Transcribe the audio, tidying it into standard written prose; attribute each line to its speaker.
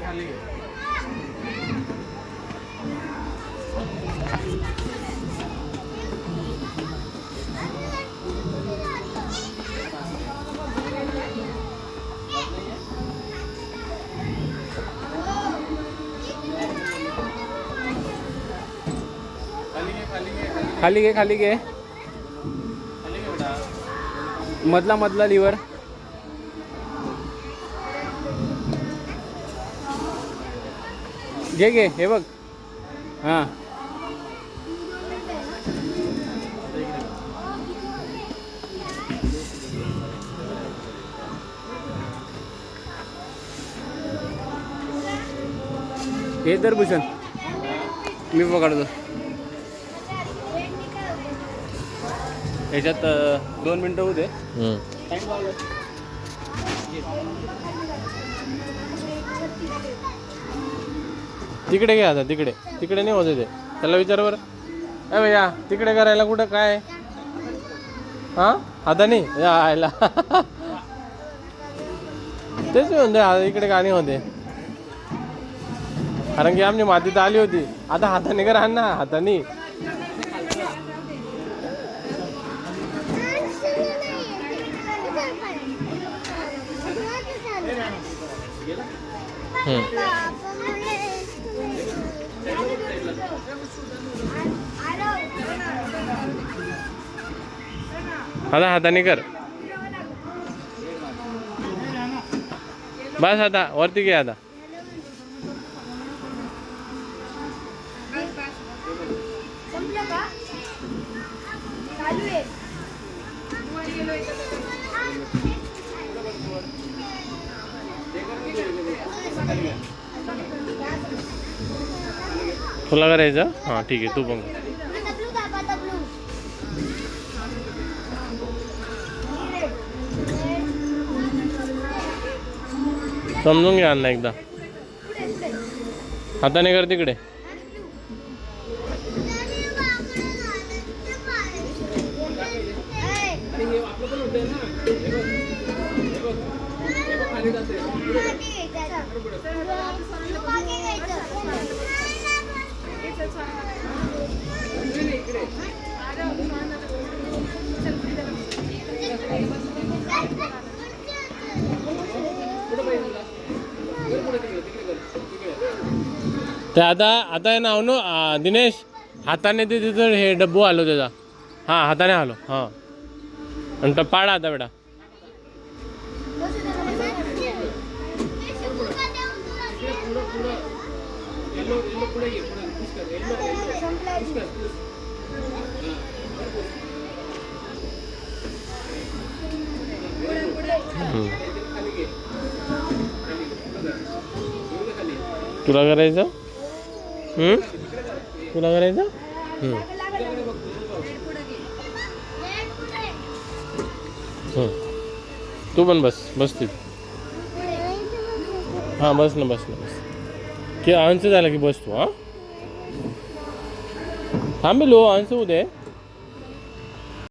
Speaker 1: खाली घे खाली घे मधला मधला लिव्हर घे घे हे बघ हां हे तर भूषण मी पकडतो ह्याच्यात 2 मिनिटं होऊ दे तिकडे घे आता तिकडे तिकडे नाही होते ते त्याला विचार बरं अरे भैया तिकडे करायला कुठं काय हां आता नाही यायला तेच म्हणते इकडे गाणी होते कारण की आमची माती तर आली होती आता हाताने करा ना हाताने आता हाताने कर बस आता वरती घे आता तुला करायचं हां ठीक आहे तू पण समजून घ्या ना एकदा हाताने कर तिकडे ते आता आहे ना अनु दिनेश हाताने ते तिथं हे डब्बू आलो त्याचा हां हाताने आलो हां आणि तो पाडा आता बेटा तुला करायचं तुला करायचं तू पण बस तिथे हां बस ना की आन्सर झाला की बस तू हां थांबेलो आन्सर होऊ दे